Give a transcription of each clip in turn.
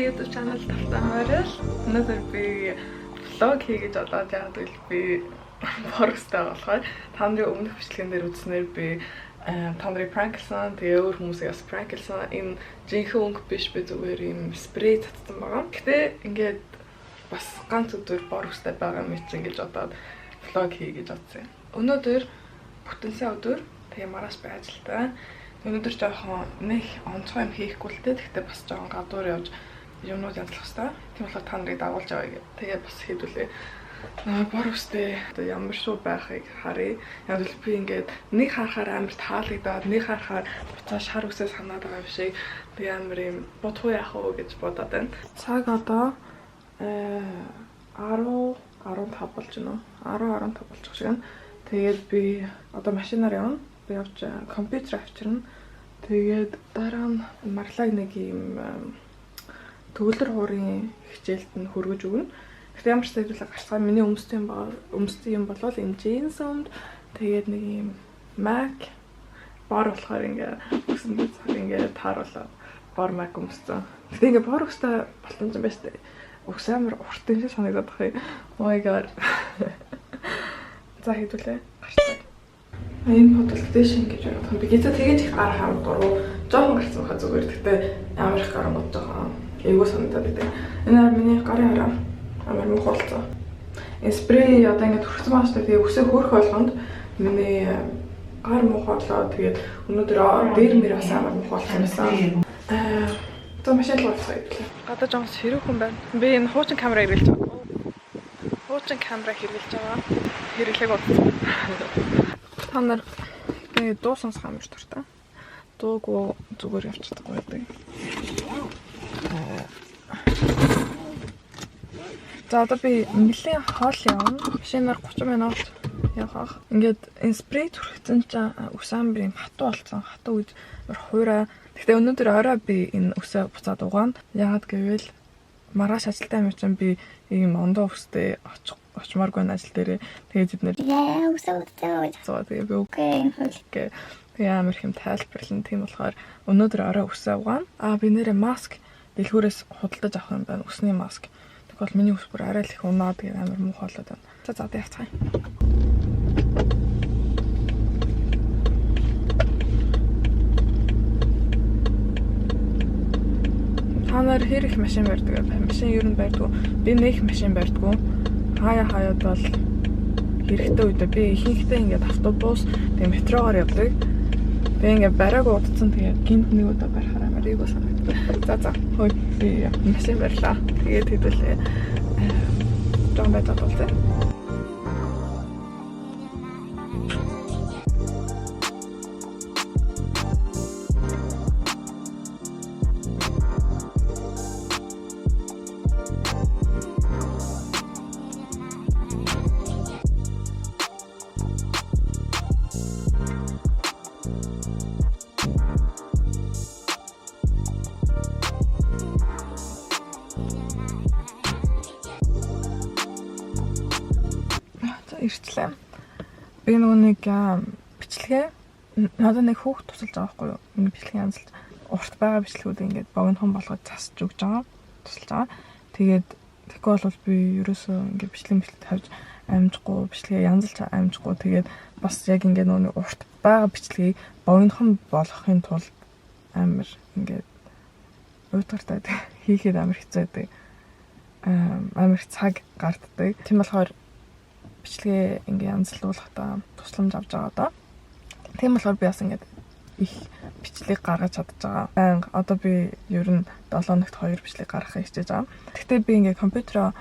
Миний YouTube channel тавтамаар л өнөөдөр би vlog хийе гэж бодоод яагаад гэвэл би борстой болохоор та нарын өмнөх бичлэгэн дээр үзснээр би та нарыг prank-лсан, тэгээ өөр хүмүүсийг бас prank-лсан. Энэ жинхэнэ өнгө биш, би зүгээр юм спрей татсан байгаа. Гэтэ ингээд бас ганц өдөр борстой байгаа мэт ингэж бодоод vlog хийе гэж бодсон юм. Өнөөдөр бүтэн сая өдөр тэгээ маргааш би ажилтаа. Өнөөдөр жоохон нэг онцгой юм хийхгүй л дээ. Гэхдээ бас жоохон гадуур явж юмнууд янзлах хэрэгтэй. Тийм болохоор та нарыг дагуулж авъя гэх. Тэгээд бас хийдүүлээ. Бор үстэй ямар шүү байхыг харъя. Яг л би ингээд нэг харахаар амар таалагдаад, нэг харахаар буцаа шар үсээ санаад байгаа бишээ. Би амар юм бодох яах вэ гэж бодоод байна. Цаг одоо 10:15 болж байна уу? 10:15 болчих шиг байна. Тэгээд би одоо машинаар явна. Би явж компьютер авчирна. Тэгээд дараа нь марлаг нэг юм төгөлдөр хуурын хичээлд нь хөргөж өгнө. Гэхдээ ямар ч зүйлээ гарцгаа миний өмссөн юм болол энэ jeans өмд тэгээд нэг юм Mac бор болохоор ингээ өсөн дээр цаг ингээ тааруулаад бор Mac өмссөн. Гэхдээ ингээ бор өстэй болтон юм байна шүү дээ. Өс амар уртын шиг санагдаад байгаа юм. Oh my god. За хэдүүлээ. Энэ фотографишн гэж байна. Би гэзээ тэгэж их гар хараад дуруу жоохон гарсан хаа зүгээр. Гэтэ ямар их гар бодож байгаа. Эйгөө санагдаад байдаг. Энэ миний гарын хараа амар муухай болцоо. Энэ спрей одоо ингэ төрсөн байна шүү дээ. Тэгээ өсөө хөөх болгонд миний гар муухай болоо. Тэгээд өнөөдөр дээр мэр бас амар муухай болсон. За машин руу орсон. Гадаа жоон хэрэг хүн байна. Би энэ хуучин камера хэрэглэж байгаа. Хуучин камера хэрэглэж байгаа. Хэрэглээг бодсон. Та нар би дуу сонсох амар дуртай. Дууг зүгээр явчихдаг байдаг. За одоо би нэлээд хоол явна. Машинаар 30 минут явах. Ингээд энэ спрей түрхсэн чинь ус амар юм хатуу болсон. Хатуу гэж хуурай. Гэхдээ өнөөдөр орой би энэ усаа буцаад угаана. Яагаад гэвэл маргааш ажилдаа юм чинь би ийм ондоо устэй очмааргүй ажил дээрээ. Тэгээд бид нэр усаа удаа. Тэгээ би окей. Тэгээ амар хэм тайлбарлана. Тийм болохоор өнөөдөр орой усаа угаана. Би нэрээ маск дэлгүүрээс худалдаж авах юм байна. Усны маск. Тэгвэл миний ус бүр арай л их унаад тэгээ амар муухай болоод байна. За явцгаая. Та нар хэр их машин барьдаг вэ? Машин ер нь барьдаг. Би нэг машин барьдаг. Хаяад бол хэрэгтэй үедээ би ихэнхдээ ингээд автобус, тэгээ метрогоор явдаг. Тэгээ ингээд бариаг удацсан тэгээ гинт нэг удаа барихаар амар эйгөө санагдав. За хөөе би машин барьлаа. Тэгээд хэдүүлээ. Жон байцаа болтой. Ирчлээ. Би нэг бичлэгээ надад нэг хүүхд тусалж байгаа байхгүй юу? Миний бичлэгийн янзлж урт байгаа бичлэгүүд ингээд богинохон болгоод засч өгч байгаа. Тусалж байгаа. Тэгээд тэгэхгүй бол би ерөөсөө ингээд бичлэг тавьж амжихгүй, бичлэгээ янзлж амжихгүй. Тэгээд бас яг ингээд нөгөө урт байгаа бичлэгийг богинохон болгохын тулд амар ингээд уйтгартай хийхэд амар хэцүү байдаг. Амар цаг гарддаг. Тийм болохоор бичлэгээ ингээ янзлуулахдаа тусламж авч байгаа даа. Тийм болохоор би бас ингээд их бичлэг гаргаж чадж байгаа. Байнга одоо би ер нь 7 хоногт 2 бичлэг гаргахыг хичээж байгаа. Гэхдээ би ингээ компьютероо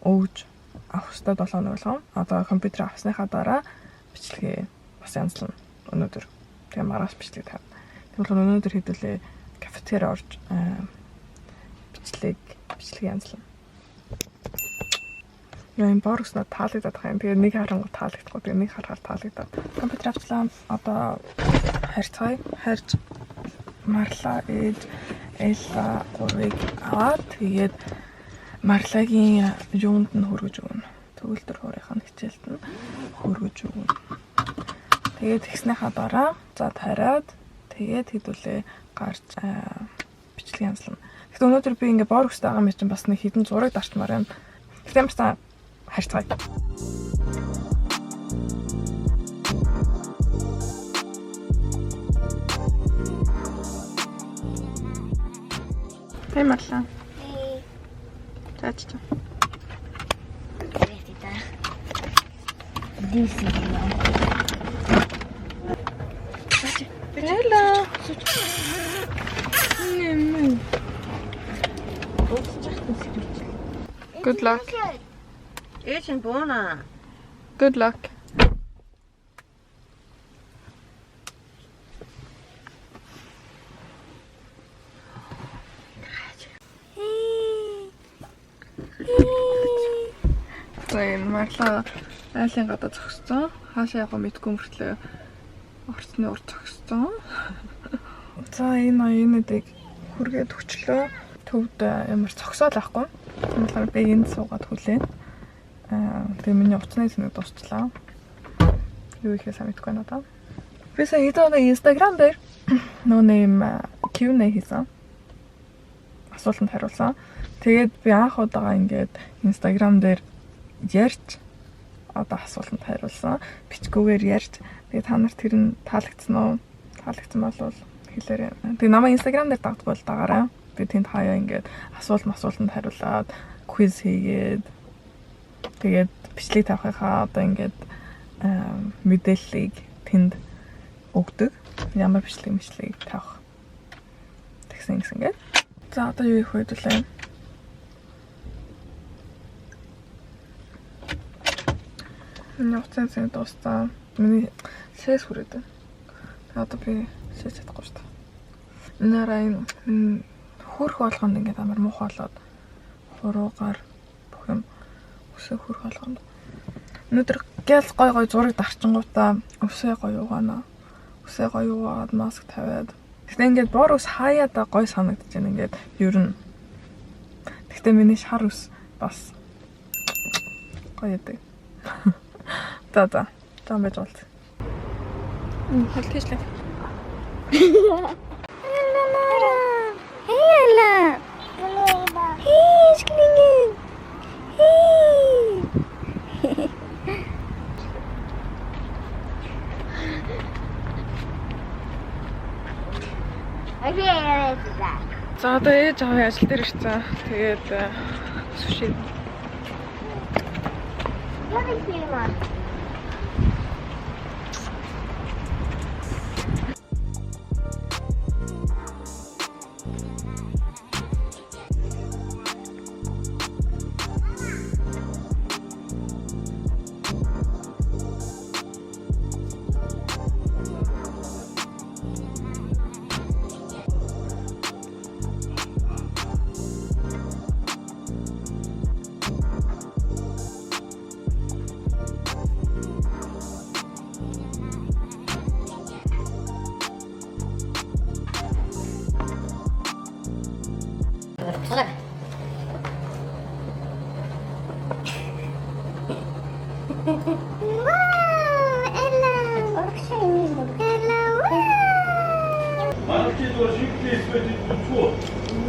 өвж авах хэрэгтэй 7 хоног болгоо. Одоо компьютер авсныхаа дараа бичлэгээ бас янзлана өнөөдөр. Тэгээ маргааш бичлэг тавина. Тийм болохоор өнөөдөр хэдүүлээ кафетер орж бичлэг янзлана. Яа энэ бор уснаа таалагдаад байгаа юм. Тэгээ нэг харангуй таалагдахгүй. Тэгээ нэг харахаар таалагдаад. Компьютер авчлаа. Одоо харьж марлаа ээж Элла гурвыг аваад тэгээд марлагийн юунд нь хөргөж өгнө. Төгөлдөр хуурийнхаа хичээлд нь хөргөж өгнө. Тэгээд тэгснийхаа дараа за тариад тэгээд хэдүүлээ гарч бичлэг янзлана. Гэхдээ өнөөдөр би ингээ боор өстэй байгаа юм чинь бас нэг хідэн зураг дарчмаар байна. Гэхдээ бас харьцгаая. Хей Марлаа. Чаачаа. Hello. Good luck. Ээжин бууна. Good luck. Энэ Марлаа айлын гадаа зогссон. Хаашаа явах мэдгүй мөртлөө орцны урд зогссон. За энэ оюунуудыг хүргээд өчлөө. Төвд ямар цогсоол байхгүй. Тэгэхээр би энд суугаад хүлээн. Тэгээ миний утасны зэнийг дуусчлаа. Юу ихээ сайн мэдгүй байна даа. Би сая Instagram дээр нөгөө юм Q&A хийсэн. Асуултанд хариулсан. Тэгээд би анх удаага ингээд Instagram дээр ярьж одоо асуултанд хариулсан. Бичгүүгээр ярьж. Тэгээд та нарт тэр нь таалагдсан уу? Таалагдсан бол хэлээрэй. Тэгээд намайг Instagram дээр дагдаг бол дагаарай. Би тэнд хаяа ингээд асуултанд хариулаад quiz хийгээд тэгээд бичлэг тавихаа одоо ингээд мэдээллийг тэнд өгдөг. Ямар бичлэг тавих. Тэгсэн ингээд. За одоо юу их хөдөлөө. Миний утасны зэнийг дуустаа. Миний сэс хүрээд байна. Одоо би сэс чадахгүй шүү дээ. Энэ хөрх болгонд ингээд амар муухай болоод хуруугаар бүх юм өсөө хөрх болгонд. Өнөөдөр гял гой зураг дарчингуудаа өсөө гоё угаана. Өсөө гоё угаад маск тавиад. Гэхдээ ингээд бор ус хаяад гоё санагдаж байна ингээд ер нь. Гэхдээ миний шар ус бас гоё дээ. За байж болт. Хэл тийшлээ. Hela. Hej, sklingen. Hej. За одоо ээж аваа ажил дээр ирсэн. Тэгээд суши. Яа хиймаа?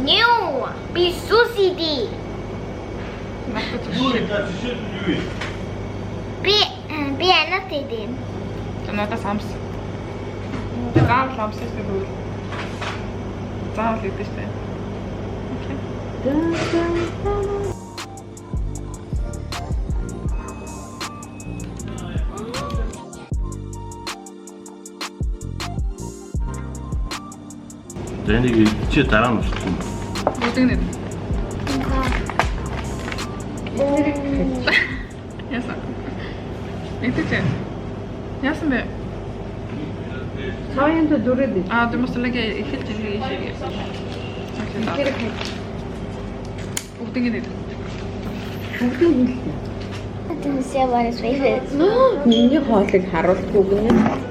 Não, Pissusidi. Piano tidin. Надад самс. Заавал самстай дүүл. Заавал идэж тээ. Окей. Тэнийг чи дараа нь усахгүй. Бүгдийг нь. Яасан. Идэж. Яасан бэ? Саянд дүрэд. Du måste lägga helt i kylen. Бүгдийг нь. Didn't see what his face is. Миний хоолыг харуулахгүй гинэ.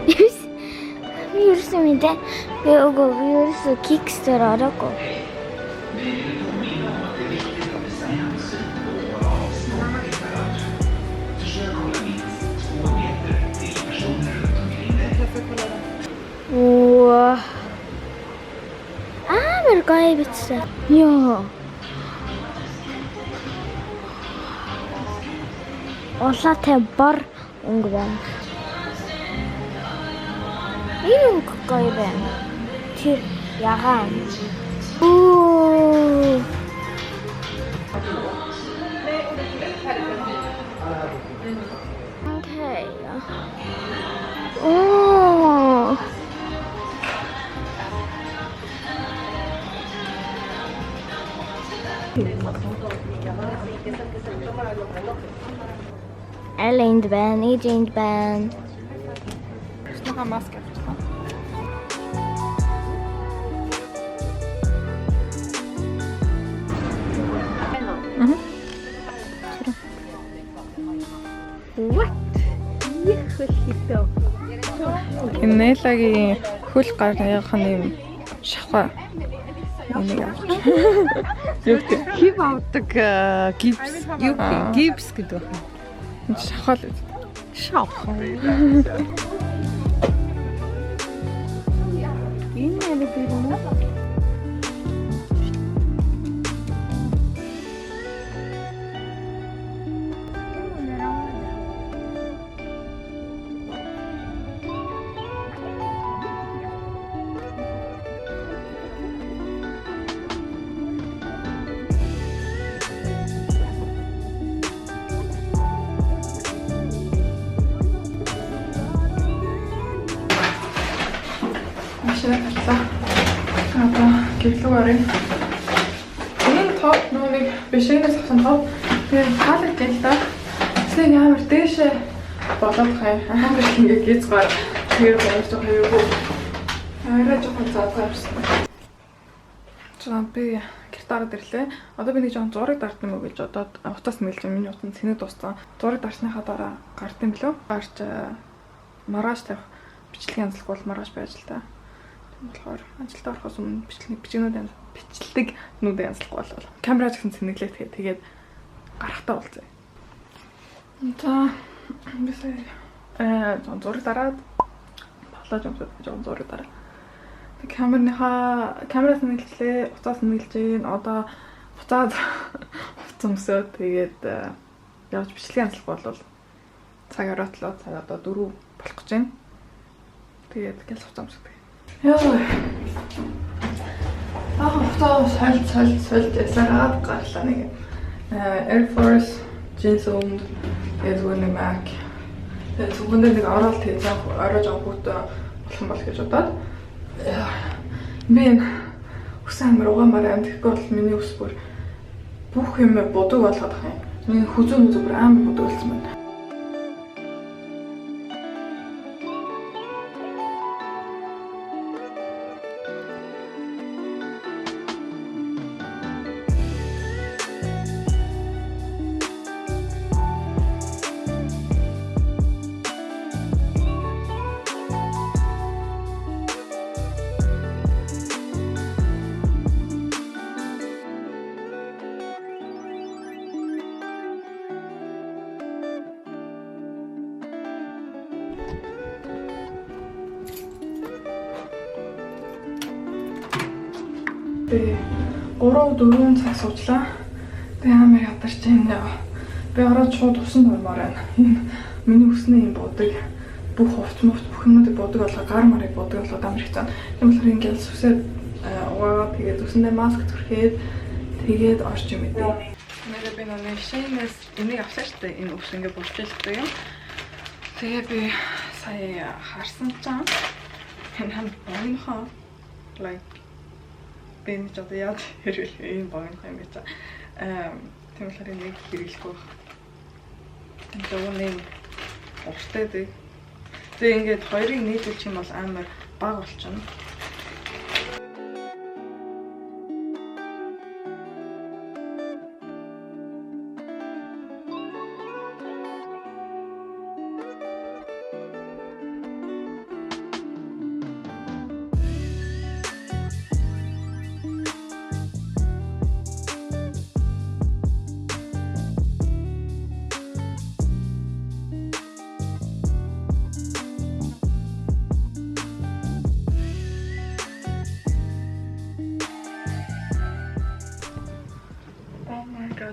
Би ерөөсөө мэдээ. Би ерөөсөө кикстер ороогүй. Оо. Амар гоё бичсэн. Йоо. Улаатай бор өнгө байна. Энэ өнгө гоё байна. Тэр ягаан. Оо. Окей. Оо. Энд байна, энд байна. Шнага маск авчихсан. Энэ Нелагийн хөл гаргахын юм шахаа. Энийг авч. Юу гэдэг? Хив авдаг гипс, юу гипс гэдэг байна. Энэ шахаа л үү? Шахаа. Энэ яг би юм уу? Машина татлаа. Одоо гэрлүү орё. Энэ топ нүг бишээс авсан топ. Тэгээд таалагдж байна л да. Тэсний амар дээшээ болоод хай. Амар их ингээ гизгаар тэр байж байгаа юу. Арай жоохон заацгаа авсан. Би гэрт ороод ирлээ. Одоо би нэг жоохон зураг дартсан мө гэж одоо утас нэлж миний утас цэнэд дууссан. Зураг дарсныхаа дараа гардыг билүү? Гарч маргааш тавих бичлэг янзлах бол маргааш байж л та. Тэгэхээр ажилд орохоос өмнө бичлэг нүд янзлах болвол камера гэсэн цэнэглээ тэгээд гарахтаа болцсон. За би сая зураг дараад болоо жоохон зураг дараа. Камераас нэглэлээ, уцаас нэглэж гин одоо буцаад уцсамсөө тэгээд явж бичлэг янзлах болвол цаг ороотлоо цаг одоо 4 болох гэж байна. Тэгээд гэл уцсамсдаг. Яа. Хавтаа сольд ясараад гарлаа нэг. Air Force jeans өмд тэгээд Mac. Тэгээд зүгэндээ нэг ороод тэгээд орой жоо хүүтэй болох юм бол гэж бодоод би үсэн амар угаамаар амт гэхгүй бол миний ус бүр бүх юм будаг болгоод байгаа юм. Миний хүзүүн бүр амар будаг болсон байна. Би 3-4 цаг суучлаа. Би амар ядарч байна. Би ороод шууд усан нормоор байна. Миний өснөө юм будаг. Бүх хувц бүх юмнуудыг будаг болоо гар марыг будаг болоо амар хэцүү. Тийм болохоор ингээл сүсээд угаа тэгээд өсөндөө маск түрхээд тэгээд орч юм ээ. Нэрээ би нэг шейнээс энийг авсан шүү дээ. Энэ өвс ингээ булчилдаг юм. Тэгээ би сая харсан чам. Энэ хам богинохоо like бэн ч одоо яа хэрвээ ийм богино юм гэж тийм болохоор нэг хэрэглэхгүй байна. Тэгээд нэг урттай дээ. Тэгээ ингээд хоёрыг нийлүүлчих юм бол амар бага болчихно.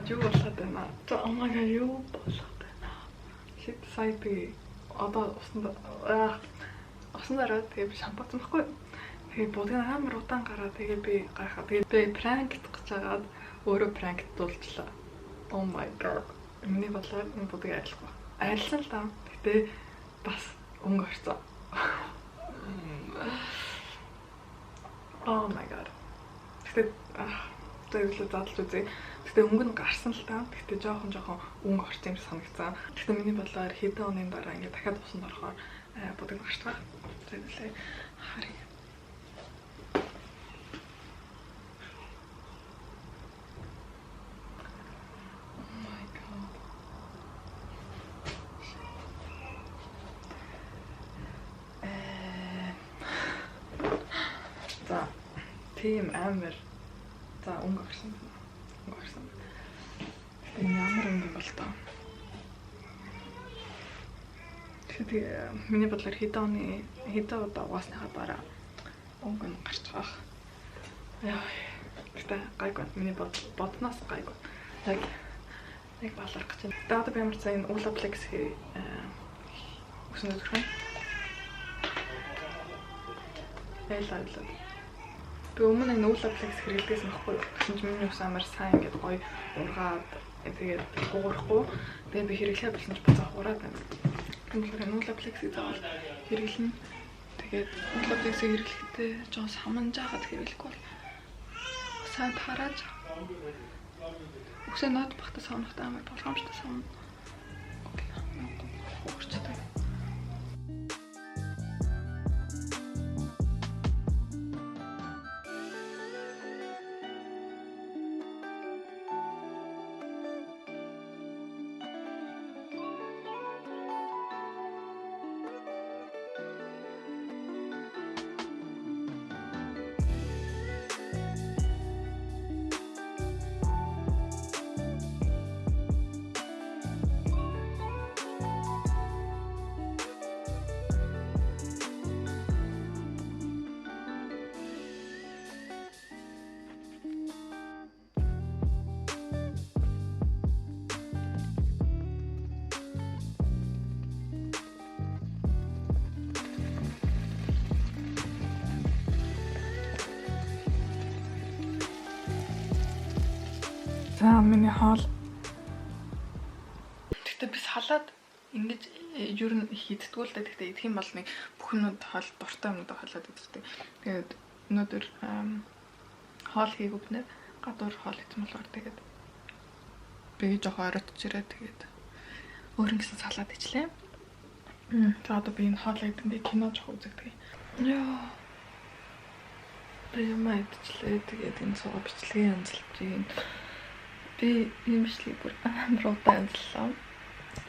god юу болоод байна. Oh my god юу болоод байна. Shit сая би одоо усан дараа тэгээ би шампунь зэмхгүй. Тэгээ будгийн амар удаан гараад тэгээ би гайхаа. Тэгээ би пранк гэж жагаад өөрөө пранк дуулчлаа. Oh my god. Миний бодлоор энэ будгийг айлахгүй. Айлсан л даа. Гэтэ бас өнгө орсон. Oh my god. Гэтэ тэгэлээ задлж үзье. Гэтэ өнгө нь гарсан л даа. Гэтэ жоохон өнгө орсон юм санагцсан. Гэтэ миний бодлоор хэдэн оны дараа ингээд дахиад усанд орохоор будгийг гарчгаа. Тэгэлээ харъя. За тийм амар за өнгө орсон. Энэ ямар өнгө бол тоо. Тэгээ миний бодлоор хэдэн удаа угаасныхаа дараа өнгө нь гарч байгаа. Яа. Гэтэ гайгүй миний бодноос гайгүй. Яг баларх гэж байна. Даад би ямар цаа энэ Olaplex үснэ төрхөн. Байлаа. Би өмнө энэ Olaplex хэрэглэдэгсэн байхгүй юу? Тэгсэн чинь миний ус амар сайн ингээд гоё ургаад тэгээд уурахгүй. Тэгээд би хэрэглэхэ болсон чинь буцаах ураад байна. Тэгэхээр энэ Olaplex-ийг заавал хэрэглэнэ. Тэгээд Olaplex-ийг хэрэглэхдээ жоо саманжаагаад хэрэглэхгүй бол сайн тарааж үсээ нот бахта саунахтай амар болгоомжтой саун. Окей. Хуурчтай. За миний хоол. Тэгтээ би салаад ингэж ер нь хийддгүү л да. Тэгтээ идэх юм бол нэг бүхнүүд хоол дуртай юмнууд хоолоод иддэг. Тэгээд өнөөдөр хоол хийгүү бинэ. Гадуур хоол идсэн болохоор тэгээд би жоохон оройтж ирээ. Тэгээд өөр ингэсэн салаад ичлээ. За одоо би энэ хоолыг би кино жоох үздэг. Яа. Би юм идчихлээ. Тэгээд энэ цоо бичлэгээ янзлж байна. Би имшлиг бүр амар удаан янзлаа.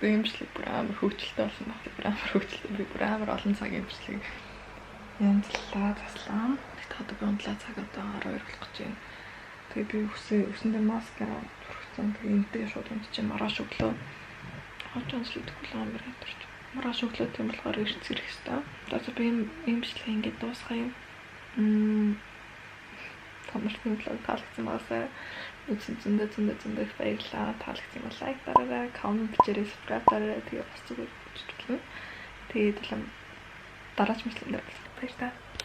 Би имшлиг бүр амар хөвчлөлтэй болсон баг. Бүр амар хөвчлөлтэй. Би бүр амар олон цаг имшлиг янзлаа, заслаа. Тэгт одоо би ундлаа цаг одоо 12 болох гэж байна. Тэгээ би өсөндөө маскара хүрхсэн. Тэгээ энтэй шууд унтчих маргааш өглөө. Хожоонс идэхгүй амар хатарч. Маргааш өглөө тийм болохоор ирэх зэрэг хэвээр. Одоо би имшлиг ингээд дуусгая юм. Тамирчин блог таалагдсан байсаа. Үзэн зөндөө баярлалаа. Таалагдсан бол лайк дараарай, коммент бичээрэй, subscribe дараарай. Тэгээ бас зүгээр биччихлээ. Тэгээд л дараач мэтлэн дээр баярлалаа.